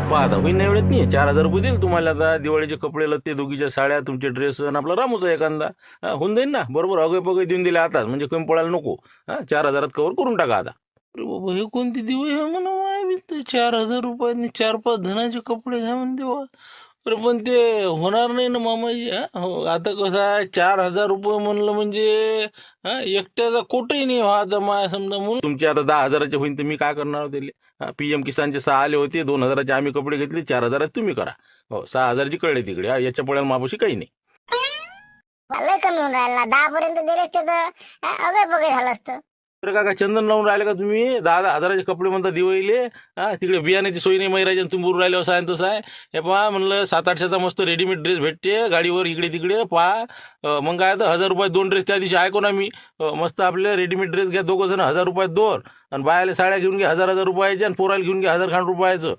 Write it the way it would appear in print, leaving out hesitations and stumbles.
पाहता होईन नाही एवढ्यात नाही 4,000 रुपये देईल तुम्हाला आता दिवाळीचे कपडे लत्ते दोघीच्या साड्या तुमचे ड्रेस आणि आपला रामूचा एखादा होऊन जाईल ना बरोबर अगय पगय देऊन दिले आता म्हणजे कमी पडायला नको 4,000 कव्हर करून टाका आता. अरे बाबा हे कोणती दिवाळी आहे म्हणा माय बी ते 4,000 रुपयांनी 4-5 धनाचे कपडे घ्या म्हणते बा. अरे पण ते होणार नाही ना मामाजी. हो आता कसं आहे 4,000 रुपये म्हणलं म्हणजे एकट्याचा कोटही नाही आता माय समजा म्हणून तुमचे आता 10,000चे होईन तर मी काय करणार होते. PM किसानचे 6 आले होते 2,000चे आम्ही कपडे घेतले 4,000 तुम्ही करा. हो 6,000ची कळले तिकडे याच्या पड्याला मापाशी काही नाही. लय कमी होऊन राहिला 10 पर्यंत दिले असते तर अगय बगय झालं असतं. तर काका चंदन लावून राहिले का तुम्ही 10,000चे कपडे म्हणता दिवाळीले. तिकडे बियाण्याची सोय नाही मैराजन तुम्ही बोलून राहिले असं आहे तसं आहे. हे पहा म्हणलं 700-800चा मस्त रेडीमेड ड्रेस भेटते गाडीवर इकडे तिकडे पहा मग काय तर 1,000 रुपयात 2 ड्रेस त्या दिवशी ऐको ना मी मस्त आपले रेडीमेड ड्रेस घ्या 2 जण 1,000 रुपयात 2 आणि बायाला साड्या घेऊन घ्या 1,000 रुपयाच्या आणि पोराला घेऊन घ्या 1,000 रुपयाचं